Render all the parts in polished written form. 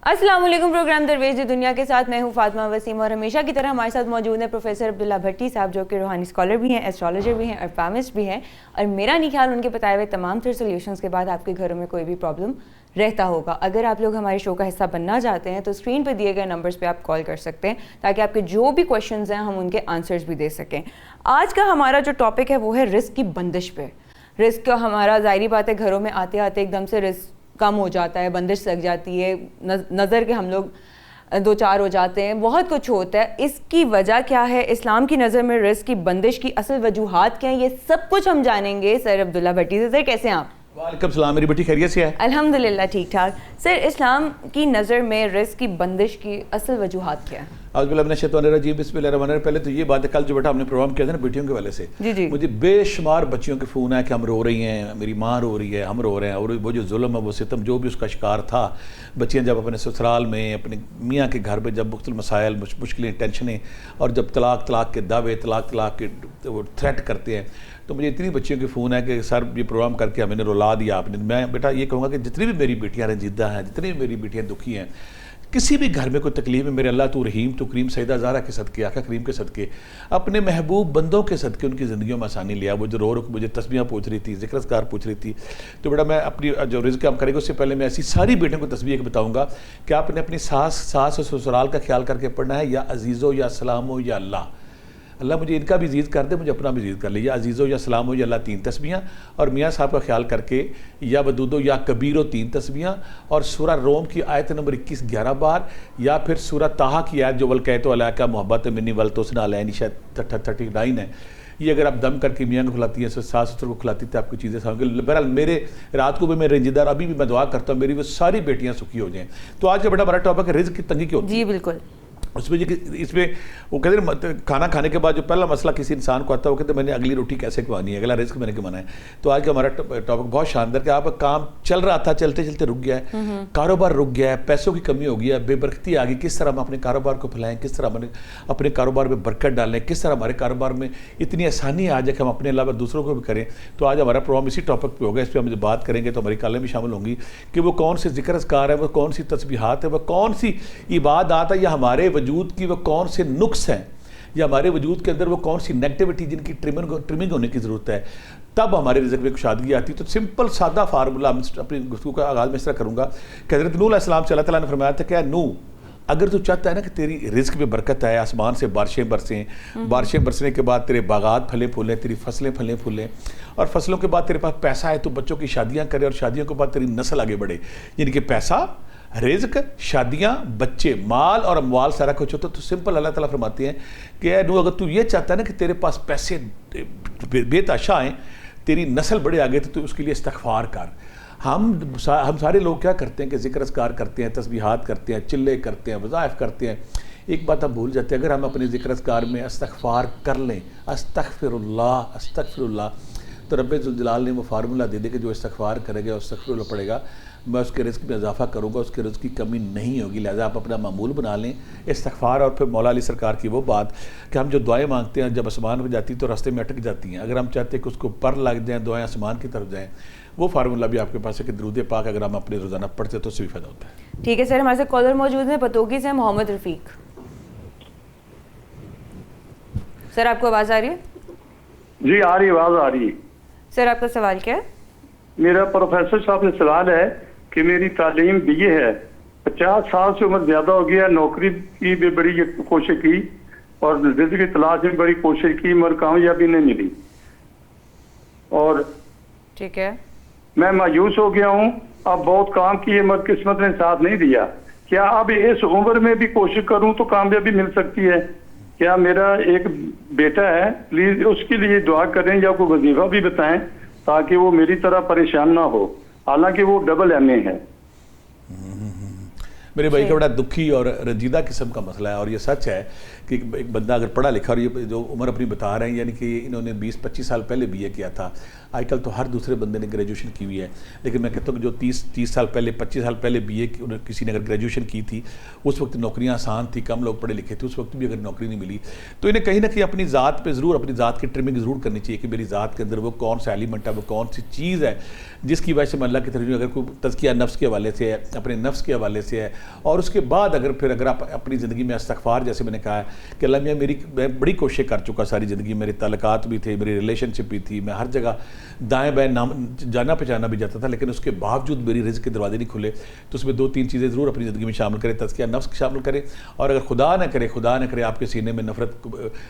السلام علیکم. پروگرام درویش دنیا کے ساتھ میں ہوں فاطمہ وسیم, اور ہمیشہ کی طرح ہمارے ساتھ موجود ہیں پروفیسر عبداللہ بھٹی صاحب, جو کہ روحانی اسکالر بھی ہیں, ایسٹرالوجر بھی ہیں اور فارمسٹ بھی ہیں. اور میرا نہیں خیال ان کے بتائے ہوئے تمام تر سلیوشنز کے بعد آپ کے گھروں میں کوئی بھی پرابلم رہتا ہوگا. اگر آپ لوگ ہمارے شو کا حصہ بننا چاہتے ہیں تو اسکرین پہ دیے گئے نمبرز پہ آپ کال کر سکتے ہیں تاکہ آپ کے جو بھی کویشچنز ہیں ہم ان کے آنسرز بھی دے سکیں. آج کا ہمارا جو ٹاپک ہے وہ ہے رزق کی بندش پہ. رزق کا ہمارا ظاہری بات ہے گھروں میں آتے آتے ایک دم سے رزق کم ہو جاتا ہے, بندش لگ جاتی ہے, نظر کے ہم لوگ دو چار ہو جاتے ہیں, بہت کچھ ہوتا ہے. اس کی وجہ کیا ہے, اسلام کی نظر میں رزق کی بندش کی اصل وجوہات کیا ہیں, یہ سب کچھ ہم جانیں گے سر عبداللہ بھٹی سے. سر کیسے ہیں آپ؟ وعلیکم السلام, میری بیٹی خیریت سے ہے؟ الحمدللہ ٹھیک ٹھاک. سر اسلام کی نظر میں رزق کی بندش کی اصل وجوہات کیا ہیں؟ اعوذ باللہ من الشیطان الرجیم, بسم اللہ الرحمن الرحیم. پہلے تو یہ بات ہے, کل جو بیٹا ہم نے پروگرام کیا تھا نا بیٹیوں کے والے سے, مجھے بے شمار بچیوں کے فون ہے کہ ہم رو رہی ہیں, میری ماں رو رہی ہے, ہم رو رہے ہیں. اور وہ جو ظلم ہے, وہ ستم جو بھی اس کا شکار تھا, بچیاں جب اپنے سسرال میں اپنے میاں کے گھر پہ جب مختلف مسائل, مشکلیں, ٹینشنیں, اور جب طلاق کے دعوے, طلاق کے وہ تھریٹ کرتے ہیں, تو مجھے اتنی بچیوں کے فون ہے کہ سر یہ پروگرام کر کے ہمیں نے رلا دیا آپ نے. میں بیٹا یہ کہوں گا کہ جتنی بھی میری بیٹیاں رنجیدہ ہیں, جتنی بھی میری بیٹیاں دکھی ہیں, کسی بھی گھر میں کوئی تکلیف ہے, میرے اللہ تو رحیم تو کریم سیدہ زہرا کے صدقے, آقا کریم کے صدقے, اپنے محبوب بندوں کے صدقے ان کی زندگیوں میں آسانی لیا. وہ جو رو مجھے تسبیحاں پوچھ رہی تھی, ذکر اذکار پوچھ رہی تھی, تو بیٹا میں اپنی جو رزق ہم کریں گے اس سے پہلے میں ایسی ساری بیٹیوں کو تسبیح بتاؤں گا کہ آپ نے اپنی ساس اور سسرال کا خیال کر کے پڑھنا ہے, یا عزیزو یا سلامو یا اللہ مجھے ان کا بھی عزیز کر دے, مجھے اپنا بھی عزیز کر لے, یا عزیزو یا سلامو یا اللہ 3 تسبیحاں, اور میاں صاحب کا خیال کر کے یا ودودو یا کبیرو 3 تسبیحاں, اور سورہ روم کی آیت نمبر 21 11 بار, یا پھر سورہ طٰہٰ کی آیت جو ولقیتو علیکا محبت منی ولتوسنا علیہ شاید 39 ہے. یہ اگر آپ دم کر کے میاں کو کھلاتی ہیں, ساس سسر کو کھلاتی تھے, آپ کو چیزیں سمجھ گے. بہرحال میرے رات کو بھی میں رنجیدہ, ابھی بھی میں دعا کرتا ہوں میری وہ ساری بیٹیاں سکھی ہو جائیں. تو آج کا بڑا ٹاپک ہے رزق کی تنگی کی ہوتی ہے. جی بالکل. اس میں وہ کہتے ہیں کھانا کھانے کے بعد جو پہلا مسئلہ کسی انسان کو آتا ہے وہ کہتے ہیں میں نے اگلی روٹی کیسے کمانی ہے, اگلا رزق میں نے کمانا ہے. تو آج کا ہمارا ٹاپک بہت شاندار کہ آپ کا کام چل رہا تھا, چلتے چلتے رک گیا ہے, کاروبار رک گیا ہے, پیسوں کی کمی ہو گئی ہے, بے برکتی آ گئی, کس طرح ہم اپنے کاروبار کو پھیلائیں, کس طرح ہم اپنے کاروبار میں برکت ڈالیں, کس طرح ہمارے کاروبار میں اتنی آسانی آ جائے کہ ہم اپنے علاوہ دوسروں کو بھی کریں. تو آج ہمارا پروگرام اسی ٹاپک پہ ہوگا, اس پہ ہم جب بات کریں گے تو ہماری کالیں بھی شامل ہوں گی کہ وہ کون سے ذکر اذکار ہے, وہ کون سی تسبیحات ہے, وہ کون سی عبادات ہے, یا ہمارے وجود کی وہ کون سے نقص ہیں, یا ہمارے وجود کے اندر وہ کون سی نیگیٹیوٹی جن کی ٹرمنگ ہونے کی ضرورت ہے, تب ہمارے رزق میں کشادگی آتی. تو سمپل سادہ فارمولہ اپنی گفتگو کا آغاز میں اس طرح کروں گا کہ حضرت نوح علیہ السلام سے اللہ تعالیٰ نے فرمایا تھا کہ اے نوح, اگر تو چاہتا ہے نا کہ تیری رزق میں برکت آئے, آسمان سے بارشیں برسیں, بارشیں برسنے کے بعد تیرے باغات پھلے پھولیں, تیری فصلیں پھلیں پھولیں, اور فصلوں کے بعد تیرے پاس پیسہ ہے, تو بچوں کی شادیاں کرے, اور شادیوں کے بعد تیری نسل آگے بڑھے, یعنی کہ پیسہ, رزق, شادیاں, بچے, مال اور اموال سارا کچھ ہوتا. تو سمپل اللہ تعالیٰ فرماتے ہیں کہ اے نوح, اگر تو یہ چاہتا ہے نا کہ تیرے پاس پیسے بے تحاشا آئیں, تیری نسل بڑے آگے, تو اس کے لیے استغفار کر. ہم سارے لوگ کیا کرتے ہیں کہ ذکر اذکار کرتے ہیں, تسبیحات کرتے ہیں, چلے کرتے ہیں, وظائف کرتے ہیں. ایک بات آپ بھول جاتے ہیں, اگر ہم اپنے ذکر اذکار میں استغفار کر لیں, استغفر اللہ, تو رب ذوالجلال نے وہ فارمولہ دے دے کہ جو استغفار کرے گا, استغفر اللہ پڑھے گا, میں اس کے رزق میں اضافہ کروں گا, اس کے رزق کی کمی نہیں ہوگی. لہٰذا آپ اپنا معمول بنا لیں استغفار. اور پھر مولا علی سرکار کی وہ بات کہ ہم جو دعائیں مانگتے ہیں جب آسمان پہ جاتی تو راستے میں اٹک جاتی ہیں, اگر ہم چاہتے ہیں کہ اس کو پر لگ جائیں, دعائیں آسمان کی طرف جائیں, وہ فارمولہ بھی آپ کے پاس ہے کہ درود پاک اگر ہم اپنے روزانہ پڑھتے ہیں تو اس سے بھی فائدہ ہوتا ہے. ٹھیک ہے سر, ہمارے ساتھ کالر موجود ہیں پتوکی سے, محمد رفیق. سر آپ کو آواز آ رہی ہے؟ جی آ رہی, آواز آ رہی ہے. سر آپ کا سوال کیا ہے؟ میرا پروفیسر صاحب سے سوال ہے کہ میری تعلیم BA ہے, 50 سال سے عمر زیادہ ہو گیا, نوکری کی بھی بڑی کوشش کی اور رزق کی تلاش میں بڑی کوشش کی, مگر کامیابی نہیں ملی, اور ٹھیک ہے میں مایوس ہو گیا ہوں. اب بہت کام کیے مگر قسمت نے ساتھ نہیں دیا. کیا اب اس عمر میں بھی کوشش کروں تو کامیابی مل سکتی ہے؟ کیا میرا ایک بیٹا ہے, پلیز اس کے لیے دعا کریں یا کوئی وظیفہ بھی بتائیں تاکہ وہ میری طرح پریشان نہ ہو, حالانکہ وہ ڈبل MA ہے. میرے بھائی کا بڑا دکھی اور رنجیدہ قسم کا مسئلہ ہے, اور یہ سچ ہے کہ ایک بندہ اگر پڑھا لکھا, اور یہ جو عمر اپنی بتا رہے ہیں یعنی کہ انہوں نے 20-25 سال پہلے BA کیا تھا, آج کل تو ہر دوسرے بندے نے گریجویشن کی ہوئی ہے, لیکن میں کہتا ہوں کہ جو 30 سال پہلے 25 سال پہلے BA کسی نے اگر گریجویشن کی تھی, اس وقت نوکریاں آسان تھی, کم لوگ پڑھے لکھے تھے, اس وقت بھی اگر نوکری نہیں ملی تو انہیں کہیں نہ کہیں اپنی ذات پہ ضرور, اپنی ذات کی ٹرمنگ ضرور کرنی چاہیے کہ میری ذات کے اندر وہ کون سا ایلیمنٹ ہے, وہ کون سی چیز ہے جس کی وجہ سے میں اللہ کی طرف, اگر کوئی تزکیہ نفس کے حوالے سے ہے, اپنے نفس کے حوالے سے ہے, اور اس کے بعد اگر آپ اپنی زندگی میں استغفار، جیسے میں نے کہا ہے کہ اللہ میاں میں بڑی کوشش کر چکا ساری زندگی، میرے تعلقات بھی تھے، میری ریلیشن شپ بھی تھی، میں ہر جگہ دائیں بائیں جانا پہچانا بھی جاتا تھا، لیکن اس کے باوجود میری رزق کے دروازے نہیں کھلے. تو اس میں 2-3 چیزیں ضرور اپنی زندگی میں شامل کریں. تزکیہ نفس شامل کریں، اور اگر خدا نہ کرے آپ کے سینے میں نفرت،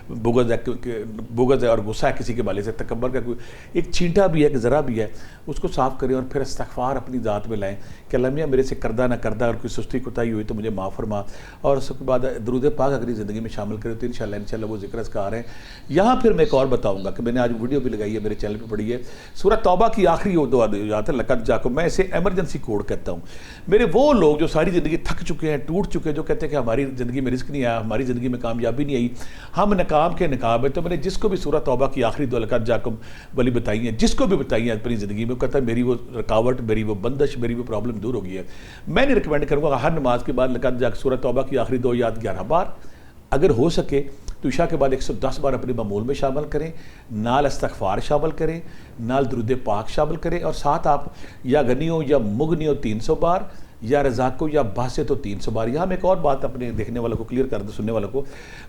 بغض ہے اور غصہ ہے کسی کے بالے سے، تکبر کا کوئی ایک چھینٹا بھی ہے، ایک ذرا بھی ہے، اس کو صاف کریں اور پھر استغفار اپنی ذات میں لائیں کہ اللہ میاں میرے سے کردہ نہ کردہ اور کوئی سستی کوتاہی ہوئی تو مجھے معاف فرما. اور اس کے بعد درود پاک اگر زندگی میں شامل کریں تو انشاءاللہ وہ ذکر اذکار ہیں. یہاں پھر میں ایک اور بتاؤں گا کہ میں نے آج ویڈیو بھی لگائی ہے میرے چینل پہ پڑھی ہے، سورہ توبہ کی آخری وہ دعا یاد ہے، لقد جاکم، میں اسے ایمرجنسی کوڈ کہتا ہوں. میرے وہ لوگ جو ساری زندگی تھک چکے ہیں، ٹوٹ چکے ہیں، جو کہتے ہیں کہ ہماری زندگی میں رزق نہیں آیا، ہماری زندگی میں کامیابی نہیں آئی، ہم ناکام کے نقاب ہے. تو میں نے جس کو بھی سورہ توبہ کی آخری دعا لقد جاکم والی بتائی ہیں، جس کو بھی بتائی ہیں اپنی زندگی میں، وہ کہتا ہے میری وہ رکاوٹ، میری وہ بندش، میری وہ پرابلم دور ہو گئی ہے. میں نے ریکمینڈ کروں گا ہر نماز کے بعد لقد جاکم سورہ توبہ کی آخری دو یاد 11 بار، اگر ہو سکے تو عشاء کے بعد 110 بار اپنے معمول میں شامل کریں، نال استغفار شامل کریں، نال درود پاک شامل کریں، اور ساتھ آپ یا غنی ہو یا مغنی ہو 300 بار، یا رزاق ہو یا باسط ہو 300 بار. یہاں میں ایک اور بات اپنے دیکھنے والوں کو کلیئر کر دوں، سننے والوں کو.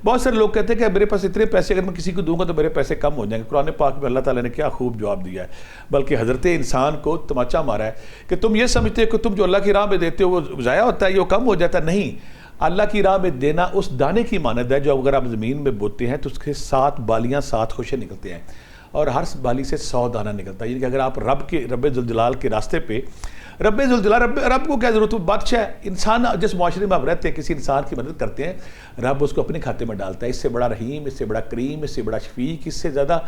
بہت سارے لوگ کہتے ہیں کہ میرے پاس اتنے پیسے اگر میں کسی کو دوں گا تو میرے پیسے کم ہو جائیں گے. قرآن پاک میں اللہ تعالیٰ نے کیا خوب جواب دیا ہے، بلکہ حضرت انسان کو تماچا مارا ہے کہ تم یہ سمجھتے ہو کہ تم جو اللہ کی راہ میں دیتے ہو وہ ضائع ہوتا ہے، یہ کم ہو جاتا ہے. نہیں، اللہ کی راہ میں دینا اس دانے کی مانند ہے جو اگر آپ زمین میں بوتے ہیں تو اس کے 7 بالیاں 7 خوشے نکلتے ہیں، اور ہر بالی سے 100 دانہ نکلتا ہے. یعنی کہ اگر آپ رب ذوالجلال کے راستے پہ، رب ذوالجلال، رب کو کیا ضرورت ہے، بادشاہ ہے. انسان جس معاشرے میں آپ رہتے ہیں، کسی انسان کی مدد کرتے ہیں، رب اس کو اپنے کھاتے میں ڈالتا ہے. اس سے بڑا رحیم، اس سے بڑا کریم، اس سے بڑا شفیق، اس سے زیادہ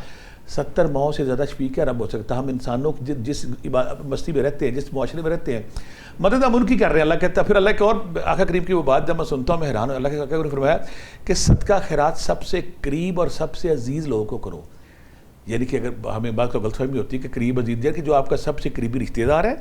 70 ماہوں سے زیادہ شفیق کیا رب ہو سکتا ہے. ہم انسانوں جس مستی میں رہتے ہیں، جس معاشرے میں رہتے ہیں، مدد ہم ان کی کر رہے ہیں. اللہ کہتا ہے پھر، اللہ کے اور آقا کریم کی وہ بات جب میں سنتا ہوں میں حیران ہوں. اللہ کے آقا نے فرمایا کہ صدقہ خیرات سب سے قریب اور سب سے عزیز لوگوں کو کرو. یعنی کہ اگر ہمیں بات کا غلط فہمی ہوتی ہے کہ قریب عزیز ہے کہ جو آپ کا سب سے قریبی رشتہ دار ہے،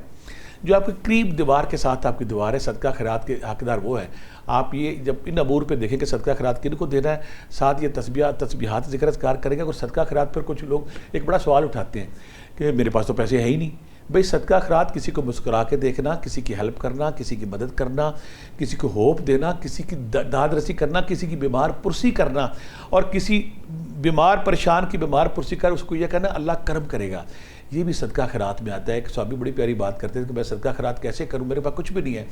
جو آپ کے قریب دیوار کے ساتھ آپ کی دیوار ہے، صدقہ خیرات کے حقدار وہ ہیں. آپ یہ جب ان امور پہ دیکھیں کہ صدقہ خیرات کن کو دینا ہے، ساتھ یہ تسبیحات ذکر اذکار کریں گے. اور صدقہ خیرات پر کچھ لوگ ایک بڑا سوال اٹھاتے ہیں کہ میرے پاس تو پیسے ہے ہی نہیں. بھئی صدقہ خیرات کسی کو مسکرا کے دیکھنا، کسی کی ہیلپ کرنا، کسی کی مدد کرنا، کسی کو ہوپ دینا، کسی کی داد رسی کرنا، کسی کی بیمار پرسی کرنا، اور کسی بیمار پریشان کی بیمار پرسی کر اس کو یہ کہنا اللہ کرم کرے گا، یہ بھی صدقہ خیرات میں آتا ہے. ایک صحابی بڑی پیاری بات کرتے ہیں کہ میں صدقہ خیرات کیسے کروں، میرے پاس کچھ بھی نہیں ہے.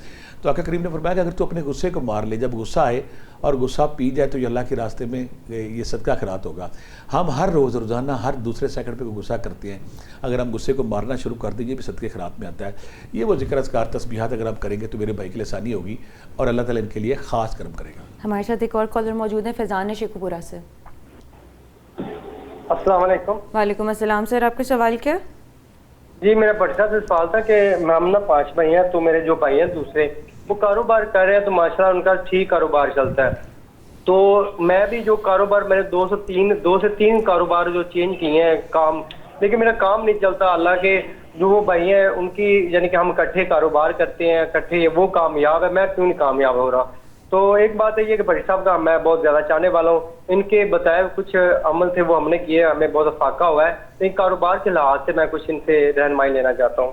تو آقا کریم نے فرمایا کہ اگر تو اپنے غصے کو مار لے، جب غصہ آئے اور غصہ پی جائے تو یہ اللہ کے راستے میں یہ صدقہ خیرات ہوگا. ہم ہر روزانہ ہر دوسرے سیکنڈ پہ غصہ کرتے ہیں، اگر ہم غصے کو مارنا شروع کر دیں، یہ بھی صدقہ خیرات میں آتا ہے. یہ وہ ذکر اذکار تسبیحات اگر آپ کریں گے تو میرے بھائی کے لیے آسانی ہوگی اور اللہ تعالیٰ ان کے لیے خاص کرم کرے گا. ہمارے ساتھ ایک اور کالر موجود ہیں، فیضان شیخو پورہ سے. السلام علیکم. وعلیکم السلام سر، آپ کا سوال کیا؟ جی میرا بڑے صاحب سے سوال تھا کہ ہم نا 5 بھائی ہیں، تو میرے جو بھائی ہیں دوسرے وہ کاروبار کر رہے ہیں تو ماشاءاللہ ان کا ٹھیک کاروبار چلتا ہے. تو میں بھی جو کاروبار میرے 2 سے 3 کاروبار جو چینج کیے ہیں کام، لیکن میرا کام نہیں چلتا. اللہ کے جو وہ بھائی ہیں ان کی یعنی کہ ہم اکٹھے کاروبار کرتے ہیں، اکٹھے وہ کامیاب ہے، میں کیوں نہیں کامیاب ہو رہا. تو ایک بات ہے یہ کہ بھائی صاحب کا میں بہت زیادہ چاہنے والا ہوں، ان کے بتائے کچھ عمل تھے وہ ہم نے کیے، ہمیں بہت افاقہ ہوا ہے. ان کاروبار کے لحاظ سے میں کچھ ان سے رہنمائی لینا چاہتا ہوں.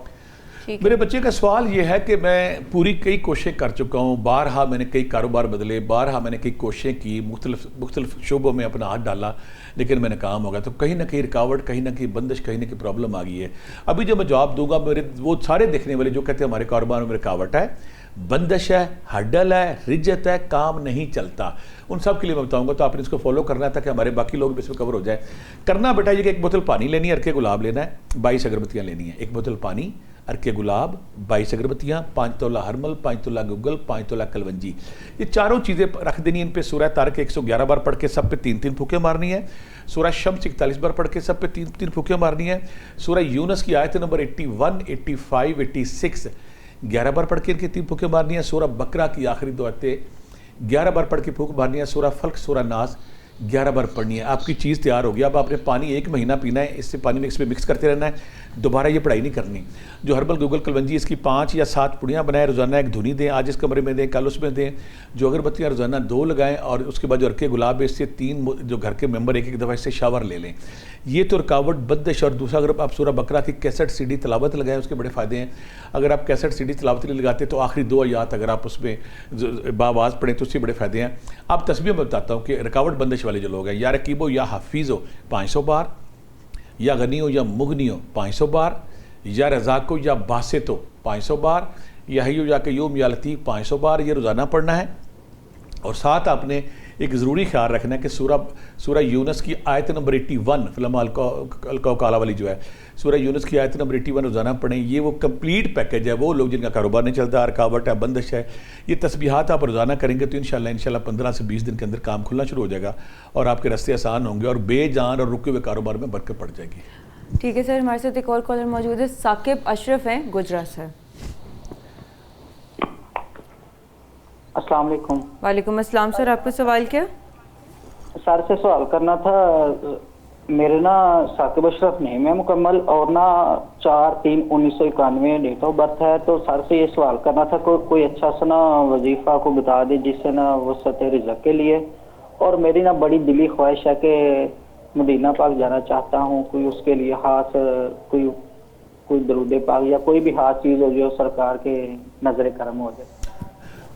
میرے بچے کا سوال یہ ہے کہ میں پوری کئی کوششیں کر چکا ہوں، بارہا میں نے کئی کاروبار بدلے، بارہا میں نے کئی کوششیں کی، مختلف شعبوں میں اپنا ہاتھ ڈالا، لیکن میں ناکام ہو گیا. تو کہیں نہ کہیں رکاوٹ، کہیں نہ کہیں بندش، کہیں نہ کہیں پرابلم آ گئی ہے. ابھی جو میں جواب دوں گا، میرے وہ سارے دیکھنے والے جو کہتے ہیں ہمارے کاروبار میں رکاوٹ ہے، بندش ہے، ہڈل ہے، رجت ہے، کام نہیں چلتا، ان سب کے لیے میں بتاؤں گا. تو آپ نے اس کو فالو کرنا ہے تاکہ ہمارے باقی لوگ بھی اس میں کور ہو جائے. کرنا بیٹا یہ کہ ایک بوتل پانی لینی ہے، عرق گلاب لینا ہے، 22 اگربتیاں لینی ہیں. ایک بوتل پانی، عرق گلاب، 22 اگربتیاں، 5 تولہ ہرمل، 5 تولہ گگل، 5 تولہ کلونجی. یہ چاروں چیزیں رکھ دینی. ان پہ سورہ طارق 111 بار پڑھ کے سب پہ 3 پھونکیں مارنی ہے. سورہ شمس 41 بار پڑھ کے سب پہ 3 پھونکیں مارنی ہے. سورہ یونس کی آیت نمبر 81، 85، 86 11 بار پڑھ کے ان کی 3 پھونکیں مارنی ہے. سورہ بقرہ کی آخری 2 آیتیں 11 بار پڑھ کے پھونک مارنی ہے. سورہ فلق، سورہ ناس 11 بار پڑھنی ہے. آپ کی چیز تیار ہوگی. اب آپ نے پانی 1 مہینہ پینا ہے, اس سے پانی میں اس میں مکس کرتے رہنا ہے, دوبارہ یہ پڑھائی نہیں کرنی. جو ہربل گوگل کلونجی اس کی 5 یا 7 پڑیاں بنائیں, روزانہ 1 دھنی دیں, آج اس کمرے میں دیں, کل اس میں دیں. جو اگربتیاں روزانہ 2 لگائیں, اور اس کے بعد جو رکھے گلاب ہے اس سے 3 جو گھر کے ممبر ایک دفعہ اس سے شاور لے لیں. یہ تو رکاوٹ بندش. اور دوسرا, اگر آپ سورہ بقرہ کی کیسٹ سی ڈی تلاوت لگائیں اس کے بڑے فائدے ہیں. اگر آپ کیسٹ سی ڈی تلاوت نہیں لگاتے تو آخری 2 آیات اگر آپ اس میں باواز پڑھیں تو اس سے بڑے فائدے ہیں. آپ تسبیح میں بتاتا ہوں کہ رکاوٹ بندش والے جو لوگ ہیں, یا رقیب ہو یا حفیظ ہو 500 بار, یا غنی ہو یا مغنی ہو 500 بار, یا رزاق ہو یا باسط ہو 500 بار, یا حی ہو یا قیوم یا لطیف 500 بار. یہ روزانہ پڑھنا ہے. اور ساتھ آپ نے ایک ضروری خیال رکھنا ہے کہ سورہ یونس کی آیت نمبر 81 فلما القوقالہ والی جو ہے, سورہ یونس کی آیت نمبر 81 روزانہ پڑھیں. یہ وہ کمپلیٹ پیکج ہے. وہ لوگ جن کا کاروبار نہیں چلتا, رکاوٹ ہے, بندش ہے, یہ تسبیحات آپ روزانہ کریں گے تو انشاءاللہ 15 سے 20 دن کے اندر کام کھلنا شروع ہو جائے گا, اور آپ کے راستے آسان ہوں گے, اور بے جان اور رکے ہوئے کاروبار میں برکت پڑ جائے گی. ٹھیک ہے سر, ہمارے ساتھ ایک اور کالر موجود ہے, ثاقب اشرف ہیں گجرات سے. السلام علیکم. وعلیکم السلام سر, آپ کا سوال کیا؟ سر سے سوال کرنا تھا. میرے نا ثاقب اشرف نیم ہے مکمل, اور نا 4/3/1991 ڈیٹ آف برتھ ہے. تو سر سے یہ سوال کرنا تھا کوئی اچھا سا نا وظیفہ کو بتا دے جس سے نا وسعت رزق کے لیے. اور میری نا بڑی دلی خواہش ہے کہ مدینہ پاک جانا چاہتا ہوں. کوئی اس کے لیے خاص کوئی درود پاک یا کوئی بھی خاص چیز ہو جو سرکار کے نظر کرم ہو جائے.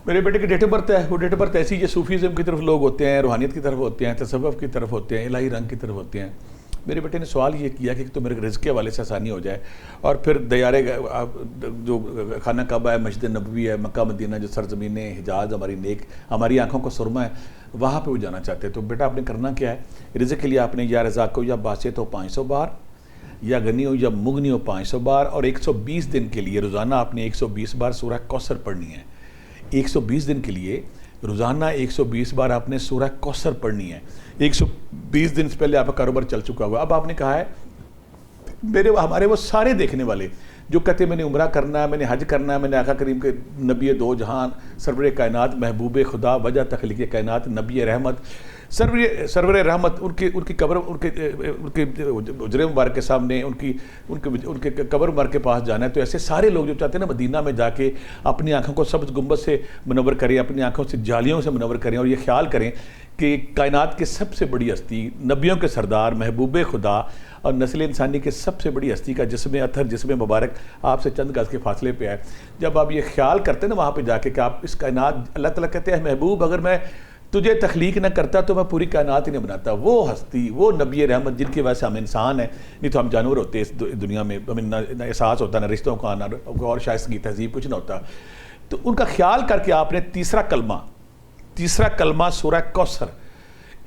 میرے بیٹے کی ڈیٹ آف برتھ ہے. وہ ڈیٹ آف برتھ ایسی ہے, صوفیزم کی طرف لوگ ہوتے ہیں, روحانیت کی طرف ہوتے ہیں, تصوف کی طرف ہوتے ہیں, الہی رنگ کی طرف ہوتے ہیں. میرے بیٹے نے سوال یہ کیا کہ تو میرے رزق کے حوالے سے آسانی ہو جائے, اور پھر دیارے جو خانہ کعبہ ہے, مسجد نبوی ہے, مکہ مدینہ جو سرزمین حجاز ہماری نیک, ہماری آنکھوں کو سرما ہے, وہاں پہ وہ جانا چاہتے ہیں. تو بیٹا آپ نے کرنا کیا ہے, رزق کے لیے آپ نے یا رزاق ہو یا باسط ہو 500 بار, یا غنی ہو یا مغنی ہو 500 بار, اور 120 دن کے لیے روزانہ آپ نے 120 بار سورہ کوثر پڑھنی ہے. 120 دن کے لیے روزانہ 120 بار آپ نے سورہ کوثر پڑھنی ہے. 120 دن سے پہلے آپ کا کاروبار چل چکا ہوا. اب آپ نے کہا ہے ہمارے وہ سارے دیکھنے والے جو کہتے ہیں میں نے عمرہ کرنا ہے, میں نے حج کرنا ہے, میں نے آقا کریم کے نبی دو جہان, سرور کائنات, محبوب خدا, وجہ تخلیق کائنات, نبی رحمت, سرور رحمت, ان کی قبر, ان کے حجرے مبارک کے سامنے, ان کے قبر مبارک کے پاس جانا ہے. تو ایسے سارے لوگ جو چاہتے ہیں نا مدینہ میں جا کے اپنی آنکھوں کو سبز گنبد سے منور کریں, اپنی آنکھوں سے جالیوں سے منور کریں, اور یہ خیال کریں کہ کائنات کے سب سے بڑی ہستی, نبیوں کے سردار, محبوب خدا اور نسل انسانی کے سب سے بڑی ہستی کا جسم اطہر, جسم مبارک آپ سے چند گز کے فاصلے پہ ہے. جب آپ یہ خیال کرتے ہیں نا وہاں پہ جا کے کہ آپ اس کائنات, اللہ تعالیٰ کہتے ہیں محبوب اگر میں تجھے تخلیق نہ کرتا تو میں پوری کائنات ہی نہیں بناتا. وہ ہستی, وہ نبی رحمت جن کی وجہ سے ہم انسان ہیں, نہیں تو ہم جانور ہوتے اس دنیا میں, ہمیں نہ احساس ہوتا, نہ رشتوں کا, نہ اور شائستگی تہذیب کچھ نہ ہوتا. تو ان کا خیال کر کے آپ نے تیسرا کلمہ سورہ کوثر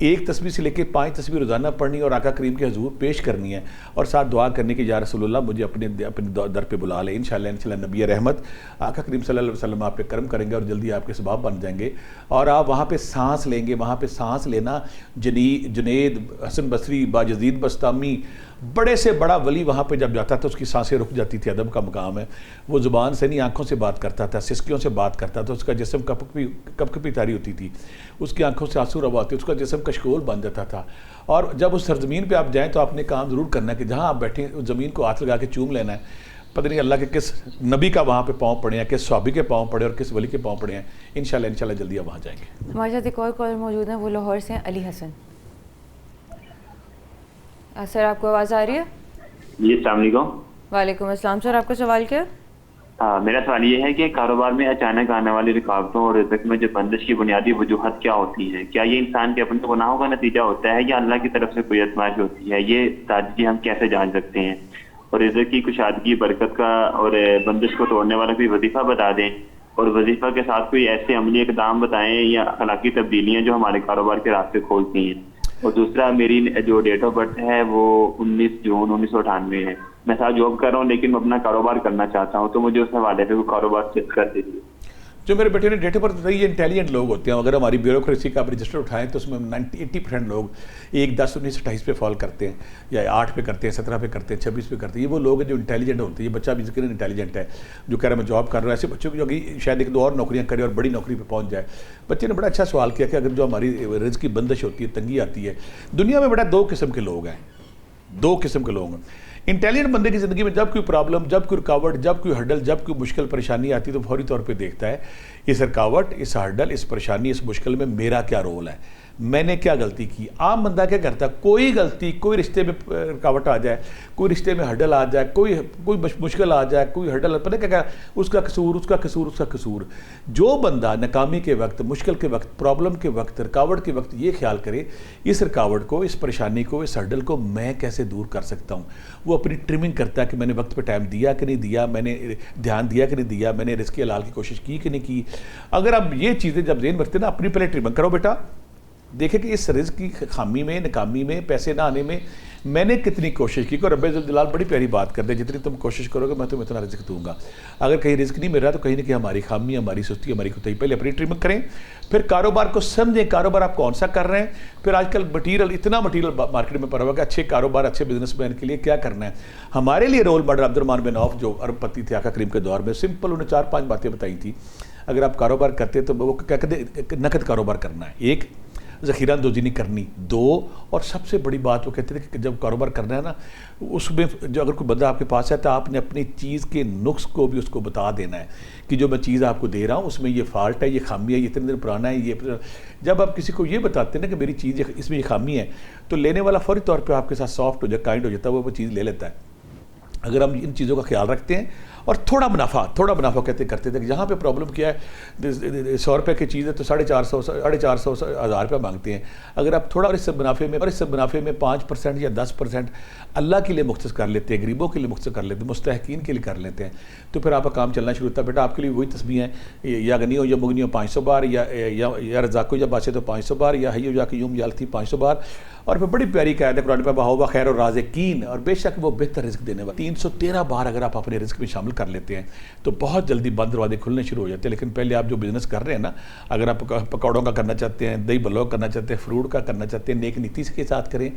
1 تسبیح سے لے کے 5 تسبیح روزانہ پڑھنی اور آقا کریم کے حضور پیش کرنی ہے, اور ساتھ دعا کرنے کی یا رسول اللہ مجھے اپنے در پہ بلا لے. انشاءاللہ نبی رحمت آقا کریم صلی اللہ علیہ وسلم آپ پہ کرم کریں گے اور جلدی آپ کے سباب بن جائیں گے, اور آپ وہاں پہ سانس لیں گے. وہاں پہ سانس لینا, جنید, حسن بصری, باجزید بستامی, بڑے سے بڑا ولی وہاں پہ جب جاتا تھا اس کی سانسیں رک جاتی تھی. ادب کا مقام ہے. وہ زبان سے نہیں آنکھوں سے بات کرتا تھا, سسکیوں سے بات کرتا تھا. اس کا جسم کپکپی تاری ہوتی تھی, اس کی آنکھوں سے آنسو روا ہوتے, اس کا جسم کشکول بن جاتا تھا. اور جب اس سرزمین پہ آپ جائیں تو آپ نے کام ضرور کرنا ہے کہ جہاں آپ بیٹھیں اس زمین کو ہاتھ لگا کے چوم لینا ہے. پتہ نہیں اللہ کے کس نبی کا وہاں پہ پاؤں پڑے ہیں, کس صحابی کے پاؤں پڑے اور کس ولی کے پاؤں پڑے ہیں. انشاءاللہ جلدی آپ وہاں جائیں گے. ہمارے ساتھ ایک اور کالر موجود ہیں, وہ لاہور سے ہیں, علی حسن. سر آپ کو آواز آ رہی ہے؟ جی السلام علیکم. وعلیکم السلام. سر آپ کا سوال کیا؟ میرا سوال یہ ہے کہ کاروبار میں اچانک آنے والی رکاوٹوں اور رزق میں جو بندش کی بنیادی وجوہات کیا ہوتی ہے؟ کیا یہ انسان کے اپنے گناہوں کا نتیجہ ہوتا ہے یا اللہ کی طرف سے کوئی آزمائش ہوتی ہے؟ یہ تاجگی ہم کیسے جان سکتے ہیں؟ اور رزق کی کشادگی, برکت کا اور بندش کو توڑنے والا کوئی وظیفہ بتا دیں, اور وظیفہ کے ساتھ کوئی ایسے عملی اقدام بتائیں یا اخلاقی تبدیلیاں جو ہمارے کاروبار کے راستے کھولتی ہیں. اور دوسرا, میری جو ڈیٹ آف برتھ ہے وہ 19 جون 1998 ہے. میں ساتھ جاب کر رہا ہوں لیکن میں اپنا کاروبار کرنا چاہتا ہوں, تو مجھے اس حوالے سے وہ کاروبار چیک کر دیجیے. جو میرے بیٹے نے ڈیٹا پر بتائی یہ انٹیلیجنٹ لوگ ہوتے ہیں. اگر ہماری بیوروکریسی کا آپ رجسٹر اٹھائیں تو اس میں 80% لوگ 1, 10, 19, 28 پہ فال کرتے ہیں, یا 8 پہ کرتے ہیں, 17 پہ کرتے ہیں, 26 پہ کرتے ہیں. یہ وہ لوگ ہیں جو انٹیلیجنٹ ہوتے ہیں. یہ بچہ بھی ذکر انٹیلیجنٹ ہے جو کہہ رہا ہے میں جاب کر رہا ہوں. ایسے بچوں کو جو شاید 1-2 اور نوکریاں کرے اور بڑی نوکری پہ پہنچ جائے. بچے نے بڑا اچھا سوال کیا کہ اگر جو ہماری رزق کی بندش ہوتی ہے, تنگی آتی ہے, دنیا میں بڑا 2 قسم کے لوگ ہیں, 2 قسم کے لوگ ہیں. انٹیلیجنٹ بندے کی زندگی میں جب کوئی پرابلم, جب کوئی رکاوٹ, جب کوئی ہرڈل, جب کوئی مشکل پریشانی آتی ہے تو فوری طور پہ دیکھتا ہے اس رکاوٹ, اس ہرڈل, اس پریشانی, اس مشکل میں میرا کیا رول ہے, میں نے کیا غلطی کی. عام بندہ کیا کرتا ہے, کوئی غلطی, کوئی رشتے میں رکاوٹ آ جائے, کوئی رشتے میں ہرڈل آ جائے, کوئی مشکل آ جائے, کوئی ہرڈل, پتہ کیا اس کا قصور, اس کا قصور, اس کا قصور. جو بندہ ناکامی کے وقت, مشکل کے وقت, پرابلم کے وقت, رکاوٹ کے وقت یہ خیال کرے اس رکاوٹ کو, اس پریشانی کو, اس ہرڈل کو میں کیسے دور کر سکتا ہوں, وہ اپنی ٹرمنگ کرتا ہے کہ میں نے وقت پہ ٹائم دیا کہ نہیں دیا, میں نے دھیان دیا کہ نہیں دیا, میں نے رزق حلال کی کوشش کی کہ نہیں کی. اگر آپ یہ چیزیں جب ذہن میں رکھتے ہیں نا, اپنی پہلے ٹرمنگ کرو بیٹا, دیکھیں کہ اس رزق کی خامی میں, ناکامی میں, پیسے نہ آنے میں نے کتنی کوشش کی. رب ذوالجلال بڑی پیاری بات کر دے, جتنی تم کوشش کرو گے میں تمہیں اتنا رزق دوں گا. اگر کہیں رزق نہیں مل رہا تو کہیں نہ کہیں ہماری خامی, ہماری سستی, ہماری کوتاہی. پہلے اپنی ٹرمنگ کریں, پھر کاروبار کو سمجھیں, کاروبار آپ کون سا کر رہے ہیں. پھر آج کل اتنا مٹیریل مارکیٹ میں پڑا ہوا کہ اچھے کاروبار, اچھے بزنس مین کے لیے کیا کرنا ہے. ہمارے لیے رول ماڈل عبدالرحمن بن عوف جو ارب پتی تھے آقا کریم کے دور میں, سمپل انہیں 4-5 باتیں بتائی تھی. اگر آپ کاروبار کرتے تو وہ کیا کہتے ہیں, نقد کاروبار کرنا ہے, 1, ذخیرہ اندوزی نہیں کرنی, 2, اور سب سے بڑی بات وہ کہتے تھے کہ جب کاروبار کرنا ہے نا, اس میں جو اگر کوئی بندہ آپ کے پاس ہے تو آپ نے اپنی چیز کے نقص کو بھی اس کو بتا دینا ہے کہ جو میں چیز آپ کو دے رہا ہوں اس میں یہ فالٹ ہے, یہ خامی ہے, یہ اتنے دن پرانا ہے. یہ جب آپ کسی کو یہ بتاتے ہیں نا کہ میری چیز اس میں یہ خامی ہے, تو لینے والا فوری طور پہ آپ کے ساتھ سافٹ ہو جائے, کائنڈ ہو جاتا ہے, وہ چیز لے لیتا ہے. اگر ہم ان چیزوں کا خیال رکھتے ہیں اور تھوڑا منافع کرتے تھے کہ جہاں پہ پرابلم کیا ہے 100 روپے کی چیز ہے تو 450 1000 روپے مانگتے ہیں. اگر آپ تھوڑا اور اس سے منافع میں 5% یا 10% اللہ کے لیے مختص کر لیتے ہیں, غریبوں کے لیے مختص کر لیتے ہیں, مستحقین کے لیے کر لیتے ہیں, تو پھر آپ کا کام چلنا شروع ہوتا ہے. بیٹا آپ کے لیے وہی تسبیح ہیں, یا غنی ہو یا مغنی ہو 500 بار, یا رزاق ہو یا باسط ہو 500 بار, یا حی ہو یا قیوم یا لطیف 500 بار. اور پھر بڑی پیاری قاعدہ قرآن میں بہوا خیر اور رازقین, اور بے شک وہ بہتر رزق دینے والا. 313 بار اگر آپ اپنے رزق میں شامل کر لیتے ہیں تو بہت جلدی بند دروازے کھلنے شروع ہو جاتے ہیں. لیکن پہلے آپ جو بزنس کر رہے ہیں نا, اگر آپ پکوڑوں کا کرنا چاہتے ہیں, دہی بلو کرنا چاہتے ہیں, فروٹ کا کرنا چاہتے ہیں, نیک نیتی کے ساتھ کریں.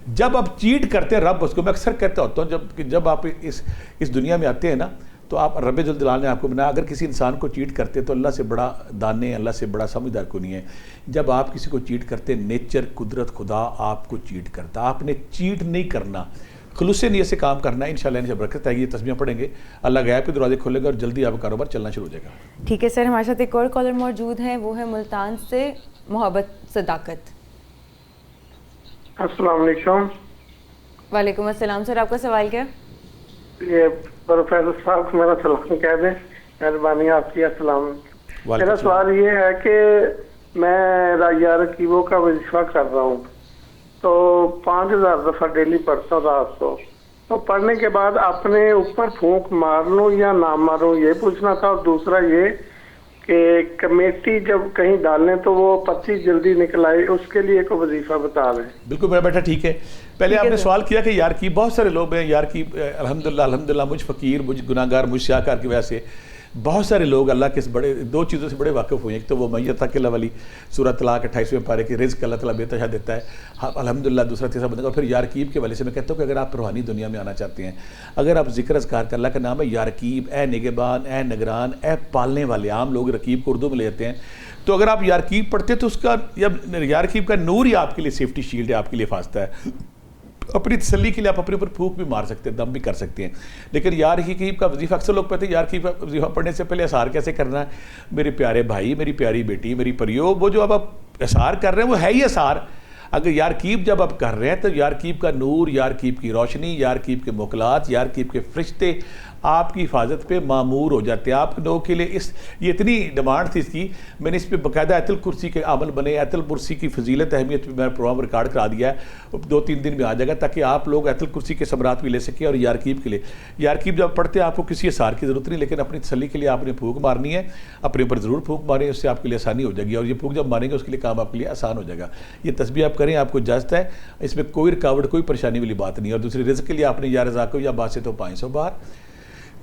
جب آپ چیٹ کرتے ہیں رب, اس کو میں اکثر کہتا ہوتا ہوں, جب آپ اس دنیا میں آتے ہیں نا تو آپ رب ذوالجلال نے آپ کو بنایا. اگر کسی انسان کو چیٹ کرتے تو اللہ سے بڑا دانے, اللہ سے بڑا سمجھدار کو نہیں ہے. جب آپ کسی کو چیٹ کرتے, نیچر, قدرت, خدا آپ کو چیٹ کرتا. آپ نے چیٹ نہیں کرنا, خلوص نیت سے کام کرنا ہے. انشاءاللہ انشاءاللہ برکت آئے گی. یہ تسبیحیں پڑھیں گے, اللہ غیب کے دروازے کھولے گا اور جلدی آپ کا کاروبار چلنا شروع ہو جائے گا. ٹھیک ہے سر, ہمارے ساتھ ایک اور کالر موجود ہیں, وہ ہے ملتان سے محبت صداقت. السلام علیکم. وعلیکم السلام. سر آپ کا سوال کیا؟ یہ پروفیسر صاحب کو میرا سلام کہہ دیں, مہربانی آپ کی. السلام. میرا سوال یہ ہے کہ میں یا رقیبوں کا وظیفہ کر رہا ہوں تو 5000 دفعہ ڈیلی پڑھتا ہوں رات کو. تو پڑھنے کے بعد اپنے اوپر پھونک مار لوں یا نہ ماروں, یہ پوچھنا تھا. اور دوسرا یہ کہ کمیٹی جب کہیں ڈالیں تو وہ پتی جلدی نکل آئے, اس کے لیے کوئی وظیفہ بتا دیں. بالکل میرا بیٹا ٹھیک ہے. پہلے آپ نے سوال کیا کہ یار کی, بہت سارے لوگ ہیں یار کی, الحمدللہ مجھ فقیر, مجھ گناہ گار, مجھ سیاہکار کی وجہ سے بہت سارے لوگ اللہ کے بڑے 2 چیزوں سے بڑے واقف ہوئے ہیں. ایک تو وہ میت اللہ والی سورۃ طلاق 28ویں پارے کی رزق اللہ تعالیٰ بے تشا دیتا ہے الحمدللہ. دوسرا تیسرا بندہ. اور پھر یا رقیب کے والے سے میں کہتا ہوں کہ اگر آپ روحانی دنیا میں آنا چاہتے ہیں, اگر آپ ذکر اذکار کا, اللہ کا نام ہے یا رقیب, اے نگہبان, اے نگران, اے پالنے والے. عام لوگ رقیب کو اردو میں لیتے ہیں. تو اگر آپ یا رقیب پڑھتے ہیں تو اس کا یا رقیب کا نور ہی آپ کے لیے سیفٹی شیلڈ ہے, آپ کے لیے فاستہ ہے. اپنی تسلی کے لیے آپ اپنے اوپر پھونک بھی مار سکتے ہیں, دم بھی کر سکتے ہیں. لیکن یا رقیب کا وظیفہ اکثر لوگ پڑھتے ہیں. یا رقیب کا وظیفہ پڑھنے سے پہلے اثار کیسے کرنا ہے. میرے پیارے بھائی, میری پیاری بیٹی, میری پریو, وہ جو اب آپ اثار کر رہے ہیں وہ ہے ہی اثار. اگر یا رقیب جب آپ کر رہے ہیں تو یا رقیب کا نور, یا رقیب کی روشنی, یا رقیب کے موکلات, یا رقیب کے فرشتے آپ کی حفاظت پہ معمور ہو جاتے ہیں. آپ لوگوں کے لیے یہ اتنی ڈیمانڈ تھی اس کی, میں نے اس پہ باقاعدہ آیت الکرسی کے عمل بنے. آیت الکرسی کی فضیلت اہمیت میں پروگرام ریکارڈ کرا دیا ہے, 2-3 دن میں آ جائے گا, تاکہ آپ لوگ آیت الکرسی کے ثمرات بھی لے سکیں. اور یا رقیب کے لیے, یا رقیب جب پڑھتے ہیں آپ کو کسی اثار کی ضرورت نہیں, لیکن اپنی تسلی کے لیے آپ نے پھونک مارنی ہے. اپنے اوپر ضرور پھونک ماریں, اس سے آپ کے لیے آسانی ہو جائے گی. اور یہ پھونک جب ماریں گے اس کے لیے کام آپ کے لیے آسان ہو جائے گا. یہ تسبیح آپ کریں, آپ کو اجازت ہے, اس میں کوئی رکاوٹ, کوئی پریشانی والی بات نہیں. اور دوسری رزق کے لیے آپ نے یا رزاق ہو یا باسط ہو 500 بار,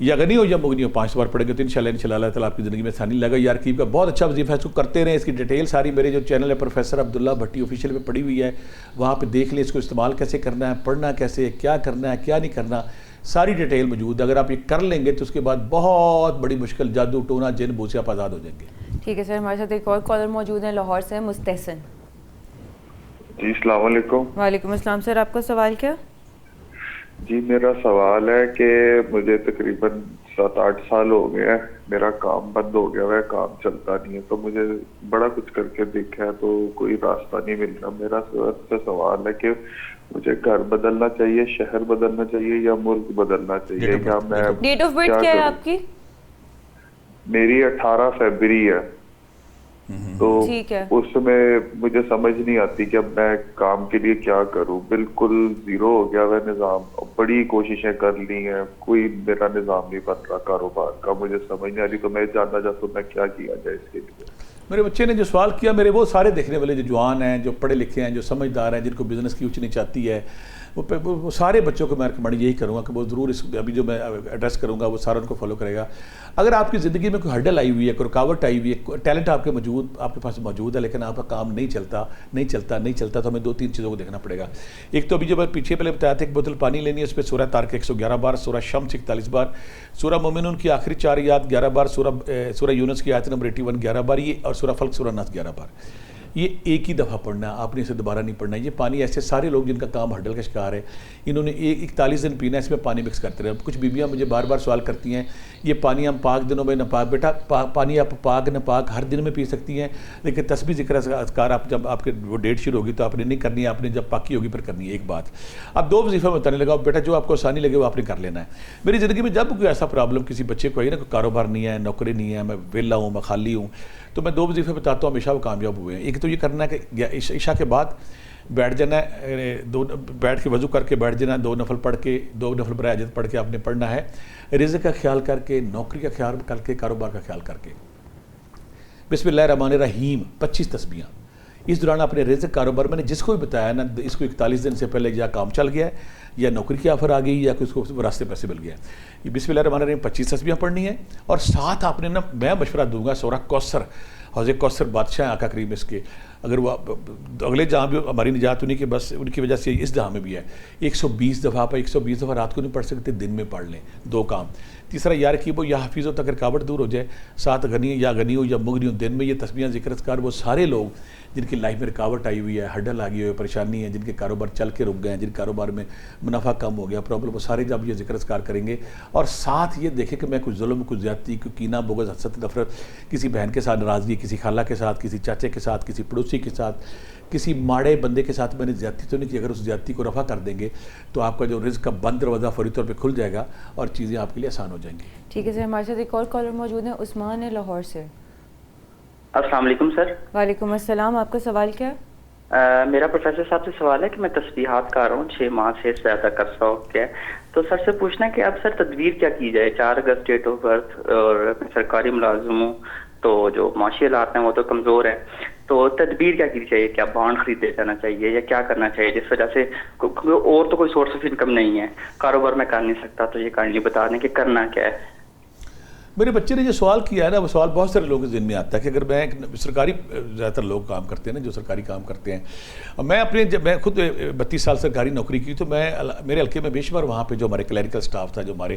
یا غنی ہو یا مغنی ہو 5 بار پڑھیں گے تو انشاءاللہ اللہ تعالیٰ آپ کی زندگی میں آسانی لگا. یا رقیب کا بہت اچھا وظیفہ ہے, اس کو کرتے رہیں. اس کی ڈیٹیل ساری میرے جو چینل ہے پروفیسر عبداللہ بھٹی آفیشیل پہ پڑی ہوئی ہے, وہاں پہ دیکھ لیں. اس کو استعمال کیسے کرنا ہے, پڑھنا کیسے ہے, کیا کرنا ہے, کیا نہیں کرنا, ساری ڈیٹیل موجود ہے. اگر آپ یہ کر لیں گے تو اس کے بعد بہت بڑی مشکل, جادو ٹونا جن بو سے آپ آزاد ہو جائیں گے. ٹھیک ہے سر, ہمارے ساتھ ایک اور کالر موجود ہیں لاہور سے, مستحسن. جی السلام علیکم. وعلیکم السلام سر, آپ کا سوال کیا؟ جی میرا سوال ہے کہ مجھے تقریباً 7-8 سال ہو گئے ہیں, میرا کام بند ہو گیا ہے, کام چلتا نہیں ہے. تو مجھے بڑا کچھ کر کے دیکھا ہے تو کوئی راستہ نہیں مل رہا. میرا سے سوال ہے کہ مجھے گھر بدلنا چاہیے, شہر بدلنا چاہیے یا ملک بدلنا چاہیے؟ کیا میں ڈیٹ آف برتھ کیا ہے آپ کی؟ میری 18 فروری ہے. تو اس میں مجھے سمجھ نہیں آتی کہ اب میں کام کے لیے کیا کروں. بالکل زیرو ہو گیا ہے نظام. بڑی کوششیں کر لی ہیں, کوئی میرا نظام نہیں بن رہا کاروبار کا. مجھے سمجھ نہیں آ رہی, تو میں جاننا چاہتا ہوں میں کیا کیا جائے اس کے لیے. میرے بچے نے جو سوال کیا, میرے وہ سارے دیکھنے والے جو جوان ہیں, جو پڑھے لکھے ہیں, جو سمجھدار ہیں, جن کو بزنس کی اونچنی چاہتی ہے, وہ سارے بچوں کو میں ریکمینڈ یہی کروں گا کہ وہ ضرور اس ابھی جو میں ایڈریس کروں گا وہ سارا ان کو فالو کرے گا. اگر آپ کی زندگی میں کوئی ہرڈل آئی ہوئی ہے, کوئی رکاوٹ آئی ہوئی ہے, ٹیلنٹ آپ کے پاس موجود ہے, لیکن آپ کا کام نہیں چلتا, تو ہمیں 2-3 چیزوں کو دیکھنا پڑے گا. ایک تو ابھی جو میں پیچھے پہلے بتایا تھا, ایک بوتل پانی لینی ہے, اس پہ سورہ طارق 111 بار, سورہ شمس 41 بار, سورہ مومنون کی آخری 4 آیات 11 بار, سورہ یونس کی آیت نمبر 81 11 بار, یہ اور سورہ فلق سورہ ناس 11 بار. یہ ایک ہی دفعہ پڑھنا ہے, آپ نے اسے دوبارہ نہیں پڑھنا ہے. یہ پانی ایسے سارے لوگ جن کا کام ہرڈل کا شکار ہے, انہوں نے 41 دن پینا ہے, اس میں پانی مکس کرتے رہے. کچھ بیویاں مجھے بار بار سوال کرتی ہیں, یہ پانی ہم پاک دنوں میں نہ پاک, بیٹا پانی آپ پاک نہ پاک ہر دن میں پی سکتی ہیں, لیکن تسبیح ذکر اذکار آپ جب آپ کے وہ ڈیٹ شروع ہوگی تو آپ نے نہیں کرنی ہے, آپ نے جب پاکی ہوگی پھر کرنی ہے. ایک بات اب 2 وظیفہ میں بتانے لگا, بیٹا جو آپ کو آسانی لگے وہ آپ نے کر لینا ہے. میری زندگی میں جب کوئی ایسا پرابلم کسی بچے کو آئی نا, کوئی کاروبار نہیں ہے, نوکری نہیں ہے, میں ویلا ہوں, میں خالی ہوں, تو میں 2 وظیفے بتاتا ہوں, ہمیشہ وہ کامیاب ہوئے ہیں. ایک تو یہ کرنا ہے کہ عشاء کے بعد بیٹھ جانا ہے, بیٹھ کے وضو کر کے بیٹھ جانا ہے, 2 نفل پڑھ کے, 2 نفل برائے حاجت پڑھ کے آپ نے پڑھنا ہے. رزق کا خیال کر کے, نوکری کا خیال کر کے, کاروبار کا خیال کر کے. بسم اللہ الرحمن الرحیم 25 تسبیحاں. اس دوران اپنے رزق کاروبار, میں نے جس کو بھی بتایا نا, اس کو 41 دن سے پہلے یا کام چل گیا ہے, یا نوکری کی آفر آ گئی, یا اس کو راستے پیسے مل گیا. یہ بسم اللہ الرحمن الرحیم 25 تسبیحاں پڑھنی ہے. اور ساتھ آپ نے نا, میں مشورہ دوں گا, سورہ کوثر, حضرت کوثر بادشاہ آقا کریم اس کے, اگر وہ اگلے جہاں بھی ہماری نجات انہیں کہ بس ان کی وجہ سے اس جہاں میں بھی ہے. 120 دفعہ آپ 120 دفعہ رات کو نہیں پڑھ سکتے, دن میں پڑھ لیں. 2 کام. تیسرا یا رقیب ہو یا حفیظ ہو تک رکاوٹ دور ہو جائے. 7 غنی یا غنی ہو یا مغنی ہو, دن میں یہ تسبیحاں ذکر اذکار, وہ سارے لوگ جن کی لائف میں رکاوٹ آئی ہوئی ہے, ہرڈل آ گئی ہوئی ہے, پریشانی ہے, جن کے کاروبار چل کے رک گئے ہیں, جن کاروبار میں منافع کم ہو گیا, پرابلم, وہ سارے جب یہ ذکر اذکار کریں گے, اور ساتھ یہ دیکھیں کہ میں کوئی ظلم, کوئی زیادتی, کوئی کینہ, بغض, حسد, نفرت, کسی بہن کے ساتھ ناراضگی, کسی خالہ کے ساتھ, کسی چاچے کے ساتھ, کسی پڑوسی کے ساتھ, کسی ماڑے بندے کے ساتھ میں نے زیادتی تو نہیں کی. اگر اس زیادتی کو رفع کر دیں گے تو آپ کا جو رزق کا بند دروازہ فوری طور پہ کھل جائے گا اور چیزیں آپ کے لیے آسان ہو جائیں گی. ٹھیک ہے سر, ہمارے ساتھ ایک اور کالر موجود ہیں, عثمان ہے لاہور سے. السلام علیکم سر. وعلیکم السلام, آپ کا سوال کیا؟ میرا پروفیسر صاحب سے سوال ہے کہ میں تسبیحات کر رہا ہوں 6 ماہ سے زیادہ عرصہ ہو گیا. تو سر سے پوچھنا ہے کہ اب سر تدبیر کیا کی جائے. 4 اگست ڈیٹ آف برتھ, اور میں سرکاری ملازم ہوں, تو جو معاشی حالات ہیں وہ تو کمزور ہیں, تو تدبیر کیا کی چاہیے؟ کیا بانڈ خریدے جانا چاہیے یا کیا کرنا چاہیے, جس وجہ سے اور تو کوئی سورس آف انکم نہیں ہے, کاروبار میں کر نہیں سکتا, تو یہ کائنڈلی بتا دیں کہ کرنا کیا ہے. میرے بچے نے جو سوال کیا ہے نا, وہ سوال بہت سارے لوگوں کے ذہن میں آتا ہے کہ اگر میں سرکاری, زیادہ تر لوگ کام کرتے ہیں نا جو سرکاری کام کرتے ہیں, میں اپنے جب میں خود 32 سال سرکاری نوکری کی, تو میں میرے حلقے میں بے شمار وہاں پہ جو ہمارے کلیریکل سٹاف تھا, جو ہمارے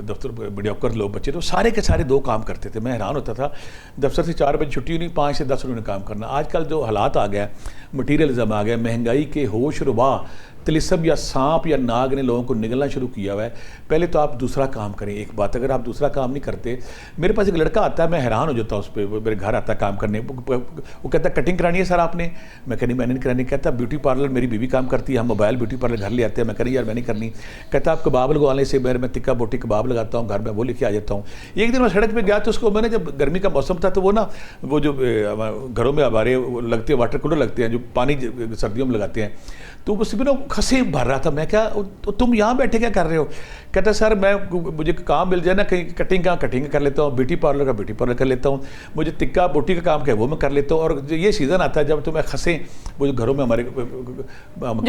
دفتر میڈیوکر لوگ بچے تھے, وہ سارے کے سارے 2 کام کرتے تھے. میں حیران ہوتا تھا, دفتر سے 4 بجے چھٹی ہونی, 5 سے 10 انہوں نے کام کرنا. آج کل جو حالات آ گیا, مٹیریلزم آ گیا, مہنگائی کے ہوش ربا, تلسم یا سانپ یا ناگ نے لوگوں کو نگلنا شروع کیا ہوا ہے. پہلے تو آپ دوسرا کام کریں. ایک بات, اگر آپ دوسرا کام نہیں کرتے, میرے پاس ایک لڑکا آتا ہے, میں حیران ہو جاتا ہوں اس پہ, میرے گھر آتا ہے کام کرنے, وہ کہتا ہے کٹنگ کرانی ہے سر آپ نے, میں کہنی میں نے نہیں کرانی. کہتا ہے بیوٹی پارلر میری بیوی کام کرتی ہے, ہم موبائل بیوٹی پارلر گھر لے آتے ہیں, میں کہنی یار میں نہیں کرنی. کہتا ہے آپ کباب لگوانے سے میں تکا بوٹی کباب لگاتا ہوں گھر میں, وہ لے کے آ جاتا ہوں. ایک دن میں سڑک پہ گیا تو اس کو میں نے, جب گرمی کا موسم تھا, تو وہ نا وہ جو گھروں میں ہمارے لگتے ہیں واٹر کولر لگتے ہیں جو پانی سردیوں میں لگاتے ہیں, تو اس میں ہنسی بھر رہا تھا. میں کیا تم یہاں بیٹھے کیا کر رہے ہو؟ کہتا سر میں مجھے کام مل جائے نا کہیں کٹنگ کر لیتا ہوں, بیوٹی پارلر کا بیوٹی پارلر کر لیتا ہوں, مجھے تکا بوٹی کا کام کیا وہ میں کر لیتا ہوں. اور یہ سیزن آتا ہے جب تمہیں خسیں وہ جو گھروں میں ہمارے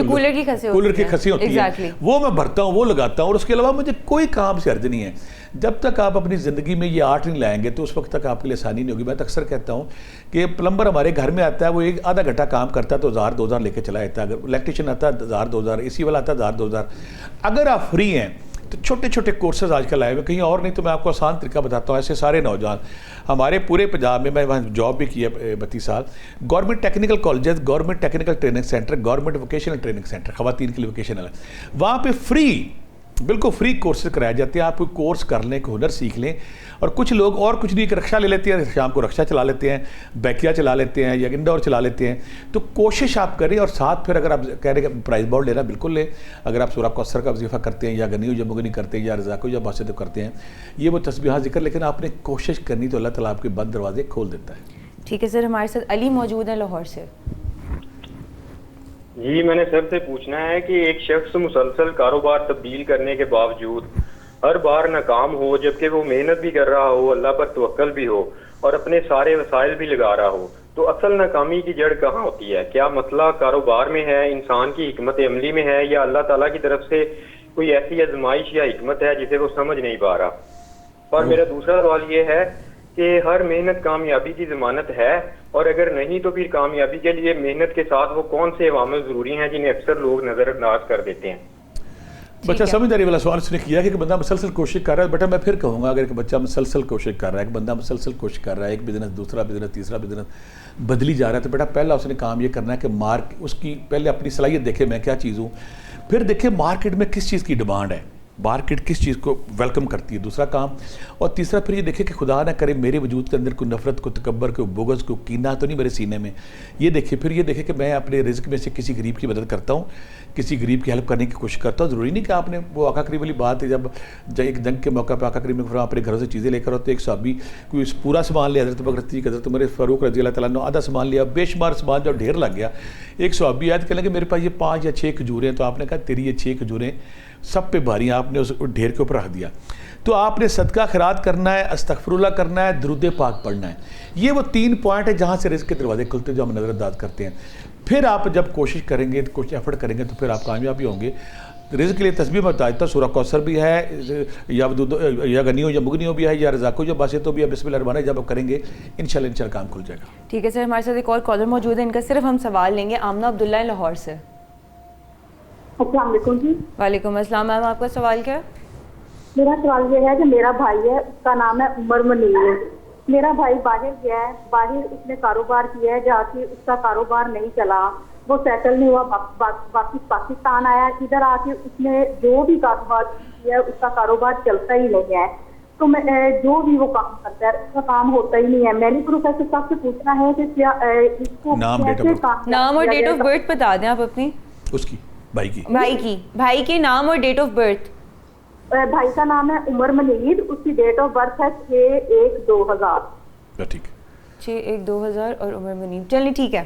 کولر کی کھنسی ہوتی ہے وہ میں بھرتا ہوں, وہ لگاتا ہوں. اور اس کے علاوہ مجھے کوئی کام سے عرض نہیں ہے. جب تک آپ اپنی زندگی میں یہ آرٹ نہیں لائیں گے تو اس وقت تک آپ کے لیے آسانی نہیں ہوگی. میں تو اکثر کہتا ہوں کہ پلمبر ہمارے گھر میں آتا ہے, وہ ایک آدھا گھنٹہ کام کرتا ہے تو 1000-2000 لے کے چلا جاتا ہے. اگر الیکٹریشین آتا ہے 1000-2000, اے سی والا آتا ہے 1000-2000. اگر آپ فری ہیں تو چھوٹے چھوٹے کورسز آج کل آئے ہوئے, کہیں اور نہیں تو میں آپ کو آسان طریقہ بتاتا ہوں. ایسے سارے نوجوان ہمارے پورے پنجاب میں وہاں جاب بھی کی ہے 32 سال, government technical colleges, government technical training centre, government vocational training centre خواتین کے لیے ووکیشنل ہے, وہاں پہ فری بالکل فری کورسز کرائے جاتے ہیں. آپ کوئی کورس کر لیں, کوئی ہنر سیکھ لیں. اور کچھ لوگ اور کچھ نہیں, رکشہ لے لیتے ہیں, شام کو رکشہ چلا لیتے ہیں, بیکیا چلا لیتے ہیں یا انڈور چلا لیتے ہیں. تو کوشش آپ کریں. اور ساتھ پھر اگر آپ کہہ رہے ہیں کہ پرائز بورڈ لینا, بالکل لیں. اگر آپ سورہ کوثر کا وظیفہ کرتے ہیں یا غنی یا مغنی کرتے ہیں یا رضاکو یا باسط کرتے ہیں, یہ وہ تسبیحات ذکر, لیکن آپ نے کوشش کرنی تو اللہ تعالیٰ آپ کے بند دروازے کھول دیتا ہے. ٹھیک ہے سر, ہمارے ساتھ علی موجود ہیں لاہور سے. جی میں نے سر سے پوچھنا ہے کہ ایک شخص مسلسل کاروبار تبدیل کرنے کے باوجود ہر بار ناکام ہو, جبکہ وہ محنت بھی کر رہا ہو, اللہ پر توکل بھی ہو اور اپنے سارے وسائل بھی لگا رہا ہو, تو اصل ناکامی کی جڑ کہاں ہوتی ہے؟ کیا مسئلہ کاروبار میں ہے, انسان کی حکمت عملی میں ہے, یا اللہ تعالیٰ کی طرف سے کوئی ایسی آزمائش یا حکمت ہے جسے وہ سمجھ نہیں پا رہا؟ اور میرا دوسرا سوال یہ ہے کہ ہر محنت کامیابی کی ضمانت ہے, اور اگر نہیں تو پھر کامیابی کے لیے محنت کے ساتھ وہ کون سے عوامل ضروری ہیں جنہیں اکثر لوگ نظر انداز کر دیتے ہیں؟ بچہ سمجھداری والا سوال اس نے کیا کہ بندہ مسلسل کوشش کر رہا ہے. بیٹا میں پھر کہوں گا, اگر ایک بچہ مسلسل کوشش کر رہا ہے, ایک بندہ مسلسل کوشش کر رہا ہے, ایک بزنس دوسرا بزنس تیسرا بزنس بدلی جا رہا ہے, تو بیٹا پہلا اس نے کام یہ کرنا ہے کہ اس کی پہلے اپنی صلاحیت دیکھے میں کیا چیز ہوں, پھر دیکھے مارکیٹ میں کس چیز کی ڈیمانڈ ہے, مارکیٹ کس چیز کو ویلکم کرتی ہے, دوسرا کام. اور تیسرا پھر یہ دیکھے کہ خدا نہ کرے میرے وجود کے اندر کوئی نفرت, کوئی تکبر, کوئی بغض, کوئی کینہ تو نہیں میرے سینے میں. یہ دیکھے, پھر یہ دیکھے کہ میں اپنے رزق میں سے کسی غریب کی مدد کرتا ہوں, کسی غریب کی ہیلپ کرنے کی کوشش کرتا ہوں. ضروری نہیں کہ آپ نے وہ آقا کریم والی بات ہے, جب ایک جنگ کے موقع پہ آقا کریم نے اپنے گھروں سے چیزیں لے کر ہوتے, ایک صحابی کوئی پورا سامان لیا, حضرت بکر صدیق, حضرت عمر فاروق رضی اللہ تعالیٰ عنہ آدھا سامان لیا, بے شمار سامان جب ڈھیر لگ گیا, ایک صحابی آیت کہنے کہ میرے پاس یہ 5 یا 6 کھجوریں, تو آپ نے کہا تیری یہ 6 کھجوریں سب پہ بھاری ہیں, آپ نے اس ڈھیر کے اوپر رکھ دیا. تو آپ نے صدقہ خیرات کرنا ہے, استغفر اللہ کرنا ہے, درود پاک پڑھنا ہے. یہ وہ 3 پوائنٹ ہے جہاں سے رزق کے دروازے کھلتے ہیں, جو ہم نظر انداز کرتے ہیں. پھر آپ جب کوشش کریں گے, کچھ ایفرٹ کریں گے, تو پھر آپ کامیابی ہوں گے. رزق کے لیے تسبیح میں بتاتا ہوں, سورہ کوثر بھی ہے, یا غنی ہو یا مغنی ہو بھی ہے, یا رزاق ہو یا باسط ہو بھی ہے, بسم اللہ الرحمن الرحیم, جب آپ کریں گے انشاءاللہ کام کھل جائے گا. ٹھیک ہے سر, ہمارے ساتھ ایک اور کالر موجود ہے, ان کا صرف ہم سوال لیں گے. آمنہ عبداللہ لاہور سے. السلام علیکم جی. وعلیکم السلام. میم آپ کا سوال کیا ہے؟ میرا سوال یہ ہے کہ میرا بھائی ہے, اس کا نام ہے عمر منیر. میرا بھائی باہر گیا ہے, باہر اس نے کاروبار کیا ہے, جا کے اس کا کاروبار نہیں چلا, وہ سیٹل نہیں ہوا, واپس پاکستان آیا. ادھر آ کے اس نے جو بھی کاروبار کیا ہے اس کا کاروبار چلتا ہی نہیں ہے. تو میں جو بھی وہ کام کرتا ہے اس کا کام ہوتا ہی نہیں ہے. میں نے پروفیسر صاحب سے پوچھنا ہے کہ کیا اس کو نام اور ڈیٹ آف برتھ بتا دیں آپ اپنی, اس کی بھائی کی نام اور ڈیٹ آف برتھ. بھائی کا نام ہے عمر منیر, اس کی ڈیٹ آف برتھ ہے 6/1/2000. ٹھیک ہے, 6/1/2000 اور عمر منیر. چلیے ٹھیک ہے,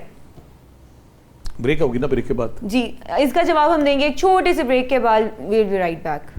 بریک ہوگی نا, بریک کے بعد جی اس کا جواب ہم دیں گے ایک چھوٹے سے بریک کے بعد. We'll be right back.